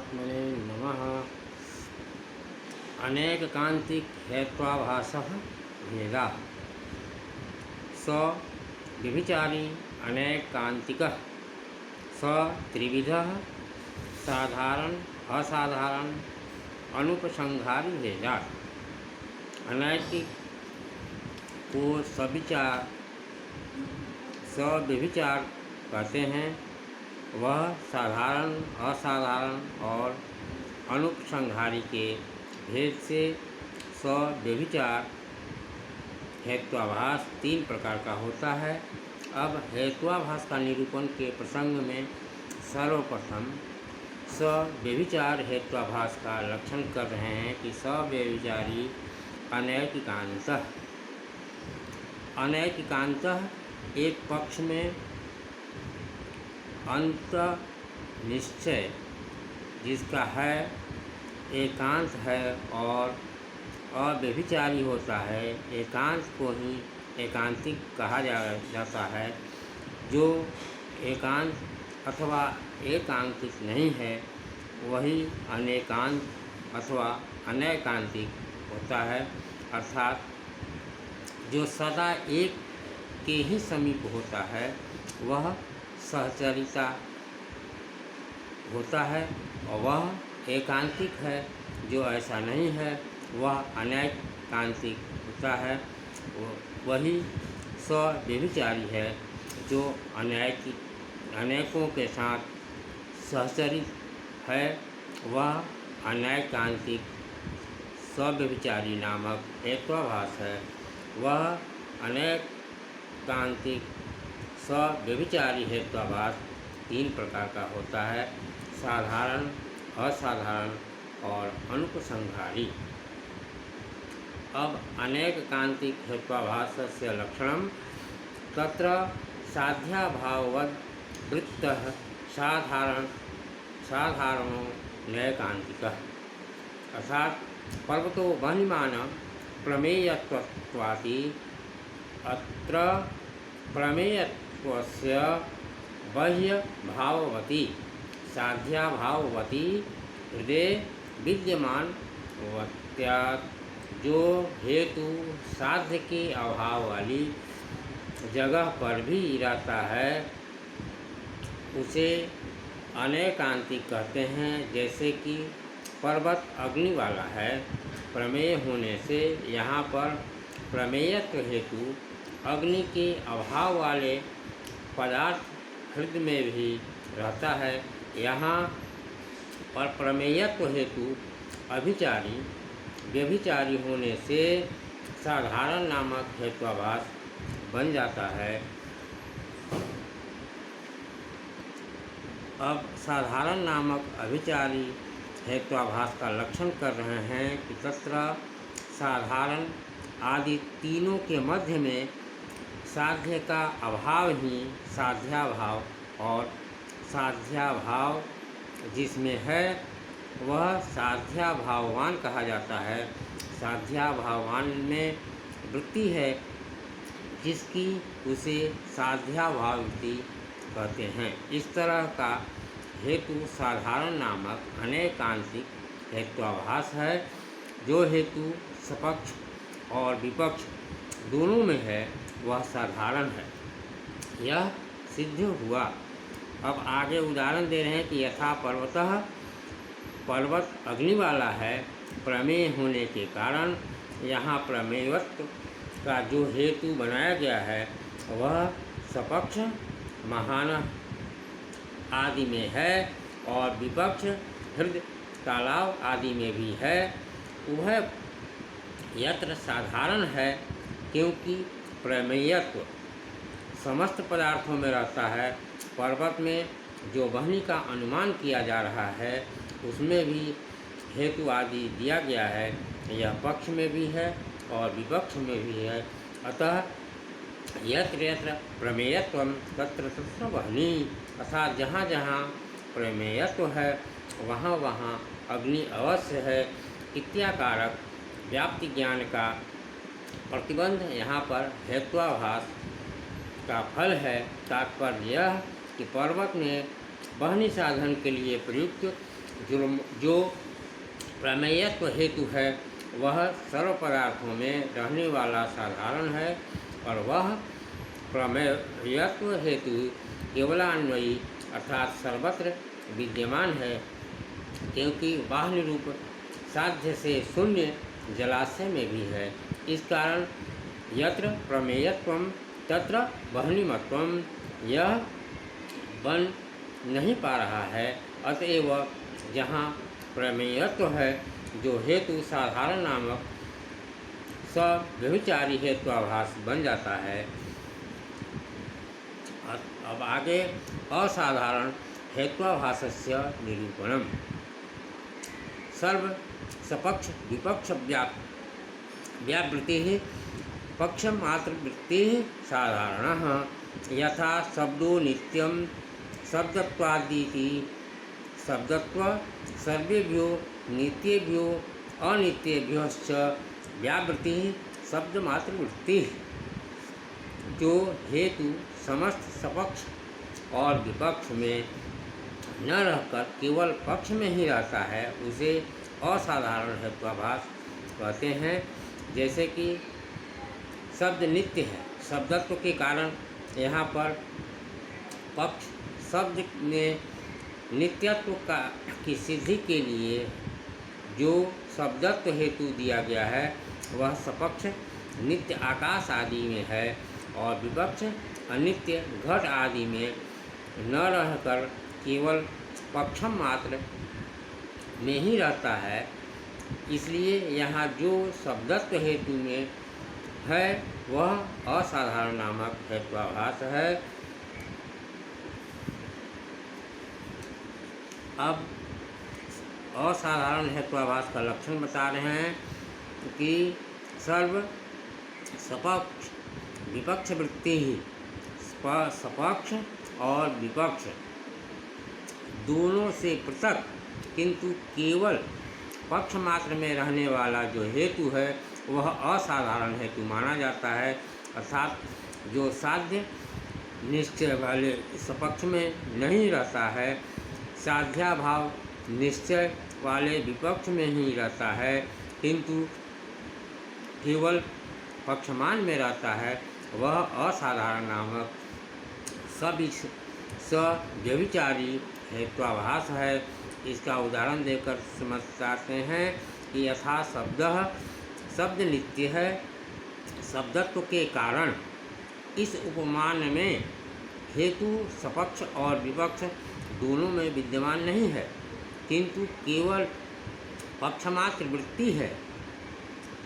परमात्मने नमः। अनेककान्तिक हेत्वाभासः भेदः स व्यभिचारी अनेकान्तिकः स त्रिविधः साधारण असाधारण अनुपसंहारी भेदात्। अनैतिक को सव्यभिचार कहते हैं। वह साधारण असाधारण और अनुपसंहारी के भेद से सव्यभिचार हेत्वाभास 3 प्रकार का होता है। अब हेत्वाभास का निरूपण के प्रसंग में सर्वप्रथम सव्यभिचार हेत्वाभास का लक्षण कर रहे हैं कि सव्यभिचारी अनैतिकांतः एक पक्ष में अंत निश्चय जिसका है एकांत है और अव्यभिचारी होता है। एकांत को ही एकांतिक कहा जाता है। जो एकांत अथवा एकांतिक नहीं है वही अनेकांत अथवा अनैकांतिक होता है। अर्थात जो सदा एक के ही समीप होता है वह सहचरिता होता है और वह एकांतिक है। जो ऐसा नहीं है वह अनैकांतिक होता है। वही सव्यभिचारी है जो अनेकों के साथ सहचरित है। वह अनैकांतिक सव्यभिचारी नामक हेत्वाभास है। वह अनैकांतिक सव्यभिचारी हेत्वाभास 3 प्रकार का होता है: साधारण, असाधारण और अनुपसंहारी। अब अनेककांतिक हेत्वाभासस्य लक्षणं तत्र साध्याभाववद् वृत्तः साधारणो नैकांतिकः। अर्थात पर्वतो वह्निमान प्रमेयत्वाति अत्र प्रमेयत्वस्य बाह्यभाववती साध्याभाववती हृदय विद्यमानवत्यात् जो हेतु साध्य के अभाव वाली जगह पर भी रहता है उसे अनैकांतिक कहते हैं। जैसे कि पर्वत अग्नि वाला है, प्रमेय होने से यहाँ पर प्रमेयत्व हेतु अग्नि के अभाव वाले पदार्थ हृदय में भी रहता है। यहाँ पर प्रमेयत्व हेतु व्यभिचारी होने से साधारण नामक हेत्वाभास बन जाता है। अब साधारण नामक अभिचारी हेत्वाभास का लक्षण कर रहे हैं कि तत्र साधारण आदि तीनों के मध्य में साध्य का अभाव ही साध्याभाव और साध्याभाव जिसमें है वह साध्याभाववान कहा जाता है। साध्याभाववान में वृत्ति है जिसकी उसे साध्याभाववृत्ति कहते हैं। इस तरह का हेतु साधारण नामक अनैकांतिक हेत्वाभास है। जो हेतु सपक्ष और विपक्ष दोनों में है वह साधारण है। यह सिद्ध हुआ। अब आगे उदाहरण दे रहे हैं कि यथा पर्वत अग्नि वाला है, प्रमेय होने के कारण यहाँ प्रमेयत्व का जो हेतु बनाया गया है वह सपक्ष महान आदि में है और विपक्ष हृदय तालाब आदि में भी है। उभय यत्र साधारण है क्योंकि प्रमेयत्व समस्त पदार्थों में रहता है। पर्वत में जो वह्नि का अनुमान किया जा रहा है उसमें भी हेतु आदि दिया गया है। यह पक्ष में भी है और विपक्ष में भी है। अतः यत्र यत्र प्रमेयत्वं तत्र तत्र वह्नि। अर्थात जहाँ जहाँ प्रमेयत्व है वहाँ वहाँ अग्नि अवश्य है। इत्याकारक व्याप्ति ज्ञान का प्रतिबंध यहाँ पर हेत्वाभास का फल है। तात्पर्य यह कि पर्वत में वह्नि साधन के लिए प्रयुक्त जो प्रमेयत्व हेतु है वह सर्व पदार्थों में रहने वाला साधारण है, और वह प्रमेयत्व हेतु केवलान्वयी अर्थात सर्वत्र विद्यमान है, क्योंकि बाह्य रूप साध्य से शून्य जलाशय में भी है। इस कारण यत्र प्रमेयत्वम तत्र वह्निमत्वम यह बन नहीं पा रहा है। अतएव जहाँ प्रमेयत्व है, जो हेतु साधारण नामक सव्यभिचारी हेत्वाभास बन जाता है। अब आगे असाधारण हेत्वाभासस्य निरूपणम। सर्व सपक्ष विपक्ष व्यावृत्ति पक्षमात्र वृत्ति साधारण। यथा शब्दो नित्यम शब्दत्वादिति शब्दत्व सर्वेभ्यो नित्येभ्यो अनित्येभ्योश्च व्यावृत्ति शब्दमात्र वृत्ति। जो हेतु समस्त सपक्ष और विपक्ष में न रहकर केवल पक्ष में ही रहता है, उसे असाधारण हेत्वाभास कहते हैं। जैसे कि शब्द नित्य है, शब्दत्व के कारण यहाँ पर पक्ष शब्द में नित्यत्व की सिद्धि के लिए जो शब्दत्व हेतु दिया गया है वह सपक्ष नित्य आकाश आदि में है, और विपक्ष अनित्य घट आदि में न रहकर केवल पक्षम मात्र में ही रहता है। इसलिए यहाँ जो शब्दत्व हेतु में है वह असाधारण नामक हेत्वाभास है। अब असाधारण हेत्वाभास का लक्षण बता रहे हैं कि सर्व सपक्ष विपक्ष वृत्ति ही सपक्ष और विपक्ष दोनों से पृथक किंतु केवल पक्ष मात्र में रहने वाला जो हेतु है वह असाधारण हेतु माना जाता है। अर्थात जो साध्य निश्चय वाले सपक्ष में नहीं रहता है, साध्याभाव निश्चय वाले विपक्ष में ही रहता है, किंतु केवल पक्षमान में रहता है, वह असाधारण नामक सव्यभिचारी हेत्वाभास है। इसका उदाहरण देकर समझ सकते हैं कि यथा शब्द नित्य है, शब्दत्व के कारण इस उपमान में हेतु सपक्ष और विपक्ष दोनों में विद्यमान नहीं है, किंतु केवल पक्षमात्र वृत्ति है,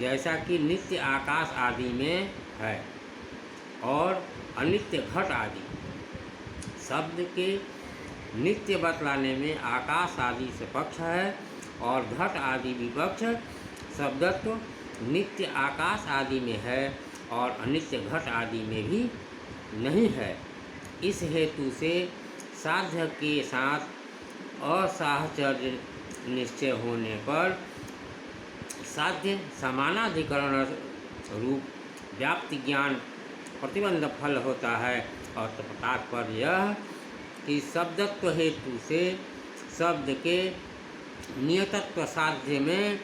जैसा कि नित्य आकाश आदि में है और अनित्य घट आदि। शब्द के नित्य बतलाने में आकाश आदि सपक्ष है और घट आदि विपक्ष। शब्दत्व नित्य आकाश आदि में है और अनित्य घट आदि में भी नहीं है। इस हेतु से साध्य के साथ असाहचर्य निश्चय होने पर साध्य समानाधिकरण रूप व्याप्ति ज्ञान प्रतिबंध फल होता है। और तात्पर्य यह कि शब्दत्व हेतु से शब्द के नियतत्व साध्य में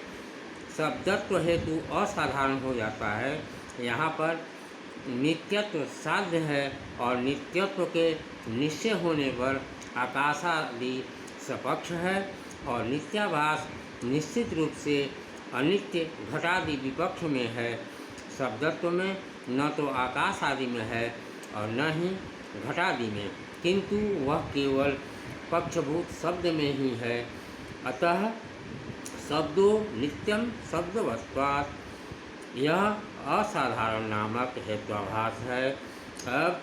शब्दत्व हेतु असाधारण हो जाता है। यहाँ पर नित्यत्व साध्य है और नित्यत्व के निश्चय होने पर आकाशादि सपक्ष है और नित्याभास निश्चित रूप से अनित्य घटादि विपक्ष में है। शब्दत्व में न तो आकाश आदि में है और न ही घटादि में, किंतु वह केवल पक्षभूत शब्द में ही है। अतः शब्दो नित्यम शब्दवत्वात् यह असाधारण नामक हेत्वाभास है। अब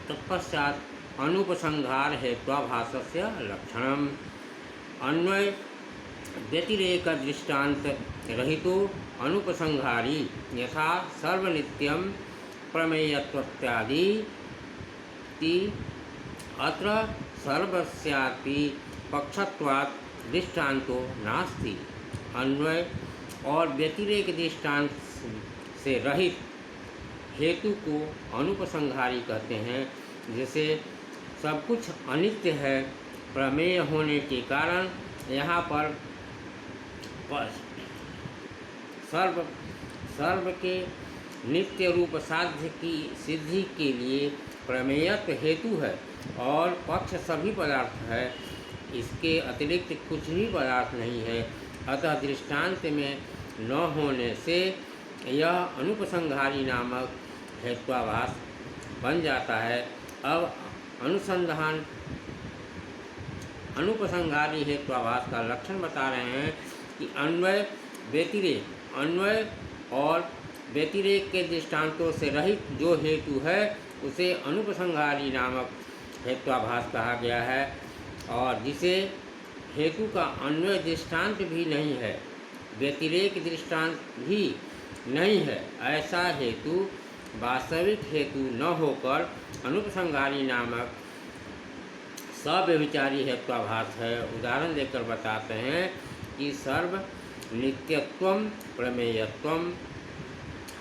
तत्पश्चात अनुपसंहार हेत्वाभासस्य लक्षणम। अन्वय व्यतिरेक दृष्टांत रहितो अनुपसंहारी यथा सर्वनित्यम प्रमेयत्वत्यादि अत्र सर्वस्यापि पक्षत्वात् दृष्टांतो नास्ति। अन्वय और व्यतिरेक दृष्टांत से रहित हेतु को अनुपसंहारी कहते हैं। जैसे सब कुछ अनित्य है, प्रमेय होने के कारण यहाँ पर सर्व सर्व के नित्य रूप साध्य की सिद्धि के लिए प्रमेयत्व हेतु है और पक्ष सभी पदार्थ है, इसके अतिरिक्त कुछ भी पदार्थ नहीं है। अतः दृष्टांत में न होने से यह अनुपसंहारी नामक हेत्वाभास बन जाता है। अब अनुपसंहारी हेत्वाभास का लक्षण बता रहे हैं कि अन्वय व्यतिरेक, अन्वय और व्यतिरेक के दृष्टांतों से रहित जो हेतु है उसे अनुपसंहारी नामक हेत्वाभास कहा गया है, और जिसे हेतु का अन्वय दृष्टांत भी नहीं है, व्यतिरेक दृष्टांत भी नहीं है, ऐसा हेतु वास्तविक हेतु न होकर अनुपसंहारी नामक सव्यभिचारी हेत्वाभास है। उदाहरण देकर बताते हैं कि सर्व नित्यत्वम प्रमेयत्वम,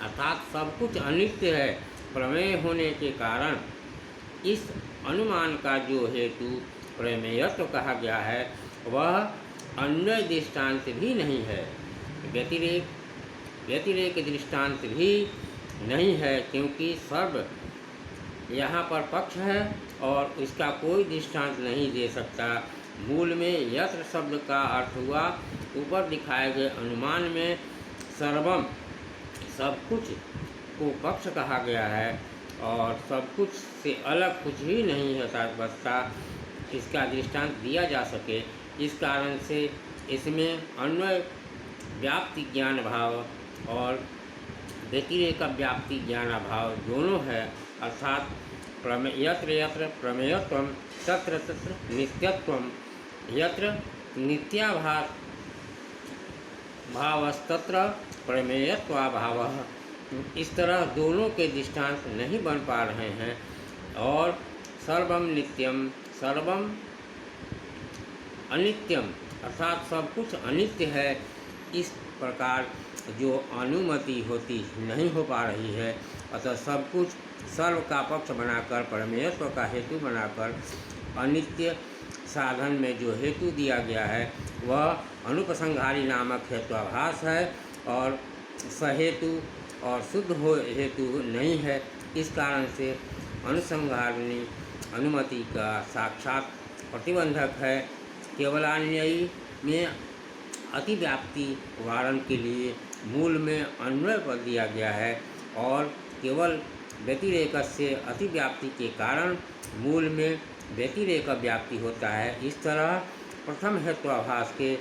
अर्थात सब कुछ अनित्य है प्रमेय होने के कारण इस अनुमान का जो हेतु प्रमेयत्व कहा गया है वह अन्वय दृष्टांत भी नहीं है, व्यतिरेक दृष्टांत भी नहीं है, क्योंकि सर्व यहाँ पर पक्ष है और इसका कोई दृष्टांत नहीं दे सकता। मूल में यत्र शब्द का अर्थ हुआ ऊपर दिखाए गए अनुमान में सर्वम सब कुछ को पक्ष कहा गया है और सब कुछ से अलग कुछ भी नहीं है बचता, इसका दृष्टांत दिया जा सके। इस कारण से इसमें अन्वय व्याप्ति ज्ञान भाव और व्यतिरेक व्याप्ति ज्ञान भाव दोनों है, अर्थात यत्र यत्र प्रमेयत्वम तत्र तत्र नित्यत्वम, यत्र नित्याभास भावस्तत्र प्रमेयत्वाभावः। इस तरह दोनों के दृष्टांत नहीं बन पा रहे हैं। और सर्वम नित्यम, सर्वम अनित्यम, अर्थात सब कुछ अनित्य है, इस प्रकार जो अनुमति होती नहीं हो पा रही है। अतः सब कुछ सर्व का पक्ष बनाकर परमेश्वर का हेतु बनाकर अनित्य साधन में जो हेतु दिया गया है वह अनुपसंहारी नामक हेत्वाभास है और सहेतु और शुद्ध हो हेतु नहीं है। इस कारण से अनुसंहारिणी अनुमति का साक्षात प्रतिबंधक है। केवलान्वयी में अतिव्याप्ति वारण के लिए मूल में अन्वय पद दिया गया है और केवल व्यतिरेक से अतिव्याप्ति के कारण मूल में व्यतिरेक व्याप्ति होता है। इस तरह प्रथम हेत्वाभास के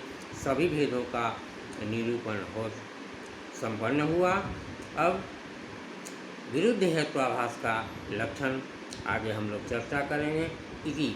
सभी भेदों का निरूपण हो संपन्न हुआ। अब विरुद्ध हेत्वाभास का लक्षण आगे हम लोग चर्चा करेंगे। इति